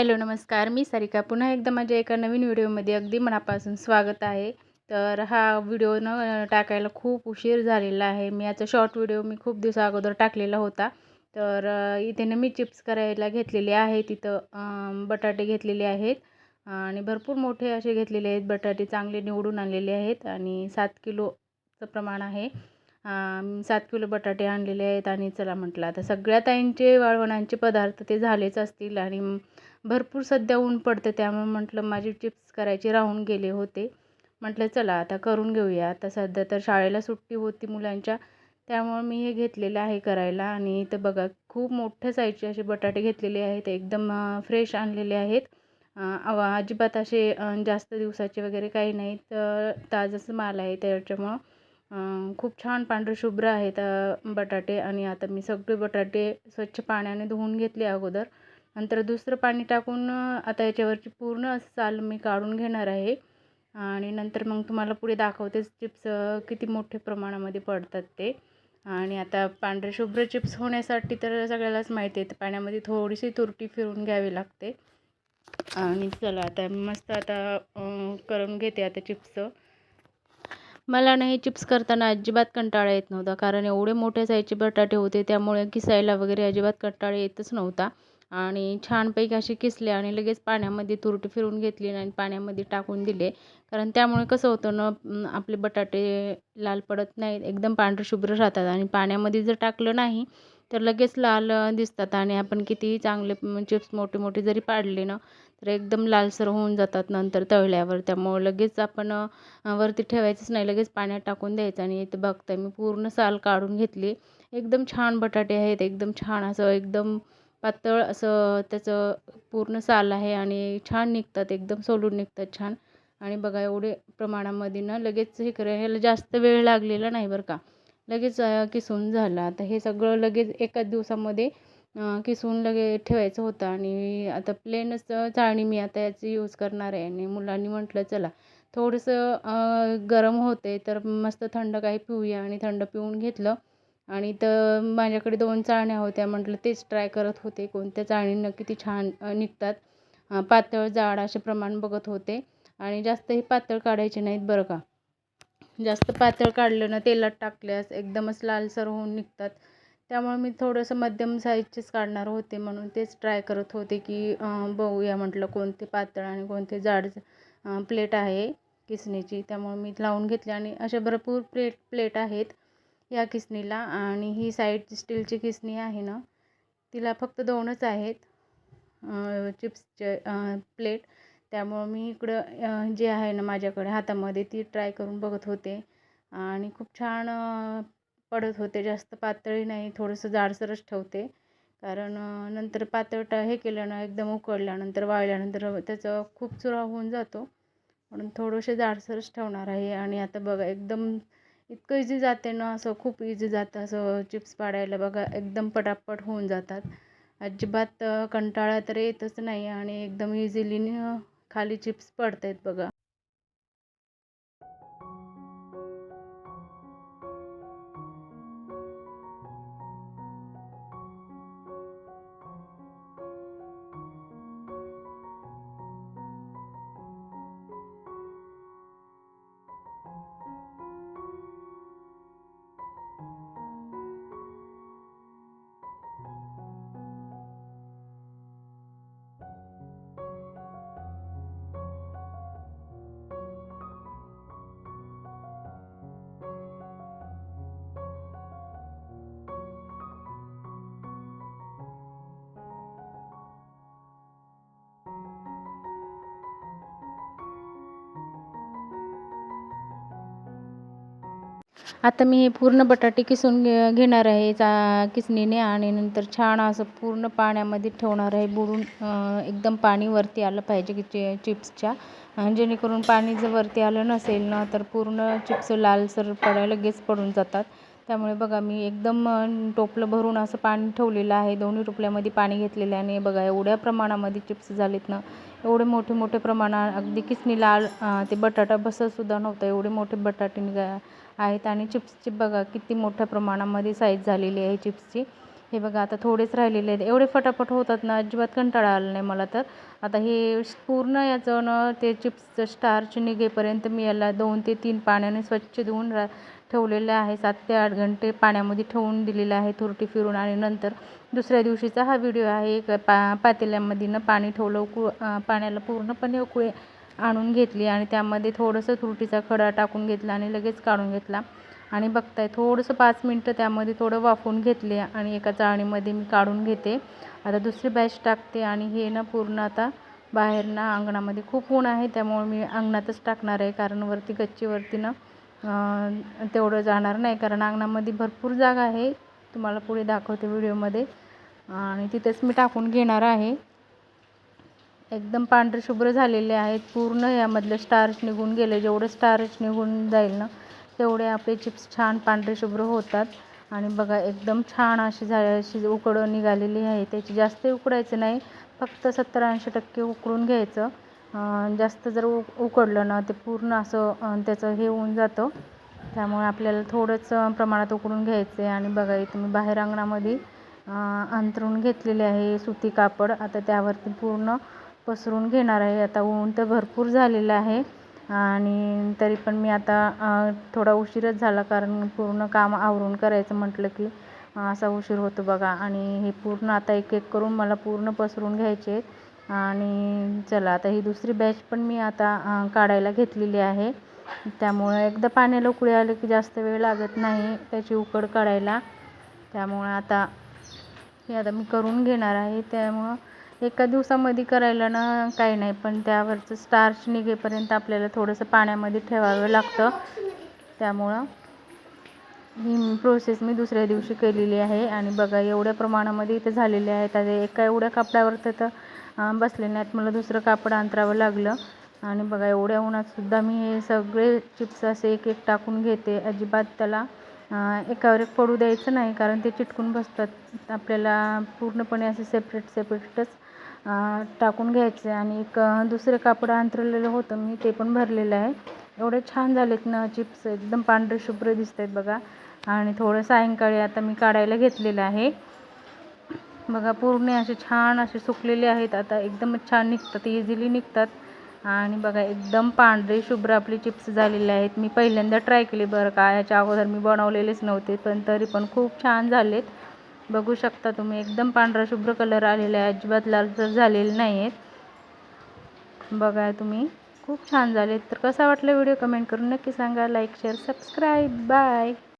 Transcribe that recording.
Hello, नमस्कार. मी सारिका. पुन्हा एकदा माझ्या एका नवीन व्हिडिओमध्ये अगदी मनापासून स्वागत आहे. तर हा व्हिडिओ टाकायला खूप उशीर झालेला आहे. मी याचा शॉर्ट व्हिडिओ खूप दिवसा अगोदर टाकलेला होता. तर इथे ना मी चिप्स करायला घेतलेले आहेत. तिथं बटाटे घेतलेले आहेत आणि भरपूर मोठे असे घेतलेले आहेत. बटाटे चांगले निवडून आणलेले आहेत आणि 7 किलोचं प्रमाण आहे. 7 किलो बटाटे आणलेले आहेत आणि चला म्हटलं आता सगळ्या ताईंचे वाळवणाचे पदार्थ ते झालेच असतील आणि भरपूर सध्या ऊन पडतं त्यामुळे म्हटलं माझे चिप्स करायचे राहून गेले होते. म्हटलं चला आता करून घेऊया. आता सध्या तर शाळेला सुट्टी होती मुलांच्या, त्यामुळे मी हे घेतलेलं आहे करायला. आणि इथं बघा खूप मोठ्या साईजचे असे बटाटे घेतलेले आहेत. एकदम फ्रेश आणलेले आहेत. अजिबात असे जास्त दिवसाचे वगैरे काही नाहीत. ताजाच माल आहे त्याच्यामुळं खूप छान पांढरे शुभ्र आहेत बटाटे. आणि आता मी सगळे बटाटे स्वच्छ पाण्याने धुवून घेतले अगोदर. नंतर दुसरं पाणी टाकून आता याच्यावरची पूर्ण साल मी काढून घेणार आहे आणि नंतर मग तुम्हाला पुढे दाखवतेच चिप्स किती मोठ्या प्रमाणामध्ये पडतात ते. आणि आता पांढरे शुभ्र चिप्स होण्यासाठी तर सगळ्यालाच माहिती आहे पाण्यामध्ये थोडीशी तुरटी फिरवून घ्यावी लागते. आणि चला आता मस्त आता करून घेते आता चिप्स. मला नाही चिप्स करताना अजिबात कंटाळा येत नव्हता, कारण एवढे मोठ्या साईजचे बटाटे होते त्यामुळे किसायला वगैरे अजिबात कंटाळा येतच नव्हता. आणि छानपैकी असे किसले आणि लगेच पाण्यामध्ये तुरटी फिरवून घेतली आणि पाण्यामध्ये टाकून दिले. कारण त्यामुळे कसं होतं ना, आपले बटाटे लाल पडत नाहीत, एकदम पांढरे शुभ्र राहतात. आणि पाण्यामध्ये जर टाकलं नाही तर लगेच लाल दिसतात आणि आपण कितीही चांगले चिप्स मोठे मोठे जरी पाडले ना तर एकदम लालसर होऊन जातात नंतर तळल्यावर. त्यामुळे लगेच आपण वरती ठेवायचंच नाही, लगेच पाण्यात टाकून द्यायचं. आणि इथे बघताय मी पूर्ण साल काढून घेतली. एकदम छान बटाटे आहेत, एकदम छान असं एकदम पातळ असं त्याचं पूर्ण साल आहे आणि छान निघतात, एकदम सोलून निघतात छान. आणि बघा एवढे प्रमाणामध्ये ना लगेच हे ह्याला जास्त वेळ लागलेला नाही बरं का, लगेच किसून झालं. आता हे सगळं लगेच एकाच दिवसामध्ये किसून लगेच ठेवायचं होतं. आणि आता प्लेनच चाळणी मी आता याची यूज करणार आहे. आणि मुलांनी म्हटलं चला थोडंसं गरम होते तर मस्त थंड काही पिऊया, आणि थंड पिऊन घेतलं. आणि तर माझ्याकडे 2 चाळण्या होत्या, म्हटलं तेच ट्राय करत होते कोणत्या चाळणीनं किती छान निघतात. पातळ जाड असे प्रमाण बघत होते. आणि जास्तही पातळ काढायचे नाहीत बरं का, जास्त पातळ काढलं ना तेलात टाकल्यास एकदमच लालसर होऊन निघतात. त्यामुळे मी थोडंसं मध्यम साईजचेच काढणार होते, म्हणून तेच ट्राय करत होते की बघूया म्हटलं कोणते पातळ आणि कोणते जाड प्लेट आहे किसणीची. त्यामुळे मी लावून घेतले आणि अशा भरपूर प्लेट आहेत या किसणीला. आणि ही साईड स्टीलची किसणी आहे ना, तिला फक्त 2च आहेत चिप्सचे प्लेट. त्यामुळं मी इकडं जे आहे ना माझ्याकडे हातामध्ये ती ट्राय करून बघत होते आणि खूप छान पडत होते. जास्त पातळी नाही, थोडंसं जाडसरच ठेवते, कारण नंतर पातळ हे केलं ना एकदम उकळल्यानंतर वाळल्यानंतर त्याचा खूप चुरा होऊन जातो, म्हणून थोडंसं जाडसरच ठेवणार आहे. आणि आता बघा एकदम इतकं इझी जाते ना, असं खूप इझी जातं असं चिप्स पाडायला. बघा एकदम पटापट होऊन जातात, अजिबात कंटाळा तर येतच नाही आणि एकदम इझिली खाली चिप्स पडत आहेत बघा. आता मी हे पूर्ण बटाटे किसून घेणार आहे किसणीने. आणि नंतर छान असं पूर्ण पाण्यामध्ये ठेवणार आहे बुडून. एकदम पाणी वरती आलं पाहिजे की चिप्सच्या, जेणेकरून पाणी जर वरती आलं नसेल ना तर पूर्ण चिप्स लालसर पडायला लगेच पडून जातात. त्यामुळे बघा मी एकदम टोपलं भरून असं पाणी ठेवलेलं आहे. 2 टोपल्यामध्ये पाणी घेतलेलं आहे. आणि बघा एवढ्या प्रमाणामध्ये चिप्स झालेत ना, एवढे मोठे मोठे प्रमाणात अगदी किसणीला ते बटाटा बसतसुद्धा नव्हतं, एवढे मोठे बटाटे आहेत. आणि चिप्सची बघा किती मोठ्या प्रमाणामध्ये साईज झालेली आहे चिप्सची. हे बघा आता थोडेच राहिलेले आहेत. एवढे फटाफट होतात ना, अजिबात कंटाळा आला नाही मला तर. आता हे पूर्ण याचं ना ते चिप्सचं स्टार्च निघेपर्यंत मी याला 2 ते 3 पाण्याने स्वच्छ धुवून ठेवलेलं आहे. 7 ते 8 घंटे पाण्यामध्ये ठेवून दिलेलं आहे तुरटी फिरून. आणि नंतर दुसऱ्या दिवशीचा हा व्हिडिओ आहे. एक पातेल्यामध्ये ना पाणी ठेवलं, पाण्याला पूर्णपणे उकळी आणून घेतली आणि त्यामध्ये थोडंसं तुरटीचा खडा टाकून घेतला आणि लगेच काढून घेतला. आणि बघताय थोडंसं 5 मिनटं त्यामध्ये थोडं वाफवून घेतले आणि एका चाळणीमध्ये मी काढून घेते. आता दुसरी बॅच टाकते आणि हे ना पूर्ण आता बाहेर ना अंगणामध्ये खूप ऊन आहे, त्यामुळे मी अंगणातच टाकणार आहे. कारण वरती गच्चीवरती ना तेवढं जाणार नाही, कारण अंगणामध्ये भरपूर जागा आहे. तुम्हाला पुढे दाखवते व्हिडिओमध्ये. आणि तिथेच मी टाकून घेणार आहे. एकदम पांढरे शुभ्र झालेले आहेत. पूर्ण यामधलं स्टार्च निघून गेले. जेवढं स्टार्च निघून जाईल ना तेवढे आपले चिप्स छान पांढरे शुभ्र होतात. आणि बघा एकदम छान अशी उकडं निघालेली आहे. त्याची जास्त उकडायचं नाही, फक्त 70-80% उकळून घ्यायचं. जास्त जर उकडलं ना ते पूर्ण असं त्याचं हे होऊन जातं. त्यामुळे आपल्याला थोडंच प्रमाणात उकडून घ्यायचं आहे. आणि बघा इथे मी बाहेर अंगणामध्ये अंथरून घेतलेले आहे सुती कापड. आता त्यावरती पूर्ण पसरून घेणार आहे. आता ऊन तर भरपूर झालेलं आहे आणि तरी पण मी आता थोडा उशीरच झाला, कारण पूर्ण काम आवरून करायचं म्हटलं की असा उशीर होतो बघा. आणि हे पूर्ण आता एक एक करून मला पूर्ण पसरून घ्यायचे. आणि चला आता ही दुसरी बॅच पण मी आता काढायला घेतलेली आहे. त्यामुळं एकदा पाण्याला उकळी आले की जास्त वेळ लागत नाही त्याची उकड काढायला. त्यामुळं आता मी करून घेणार आहे. त्यामुळं एका दिवसामध्ये करायला ना काही नाही, पण त्यावरचं स्टार्च निघेपर्यंत आपल्याला थोडंसं पाण्यामध्ये ठेवावं लागतं. त्यामुळं ही प्रोसेस मी दुसऱ्या दिवशी केलेली आहे. आणि बघा एवढ्या प्रमाणामध्ये इथे झालेले आहेत. आता एका एवढ्या कापडावर तर बसले नाहीत, मला दुसरं कापड अंतरावं लागलं. आणि बघा एवढ्या उन्हातसुद्धा मी हे सगळे चिप्स असे एक एक टाकून घेते. अजिबात त्याला एकावर एक पडू द्यायचं नाही, कारण ते चिटकून बसतात. आपल्याला पूर्णपणे असे सेपरेटच टाकून घ्यायचे. आणि एक दुसरं कापड अंथरलेलं होतं मी, ते पण भरलेलं आहे. एवढे छान झालेत ना चिप्स, एकदम पांढरे शुभ्र दिसत आहेत बघा. आणि थोडं सायंकाळी आता मी काढायला घेतलेलं आहे. बघा पूर्ण असे छान असे सुकलेले आहेत. आता एकदमच छान निघतात, इझिली निघतात. आणि बघा एकदम पांढरे शुभ्र आपले चिप्स झालेले आहेत. मी पहिल्यांदा ट्राय केले बरं का, याच्या अगोदर मी बनवलेलेच नव्हते, पण तरी पण खूप छान झालेत. बघू शकता तुम्ही, एकदम पांढरा शुभ्र कलर आलेला आहे, अजिबात लालसर झालेले नाही आहेत. बघा तुम्ही, खूप छान झालेत. तर कसा वाटला व्हिडिओ कमेंट करून नक्की सांगा. Like share subscribe. बाय.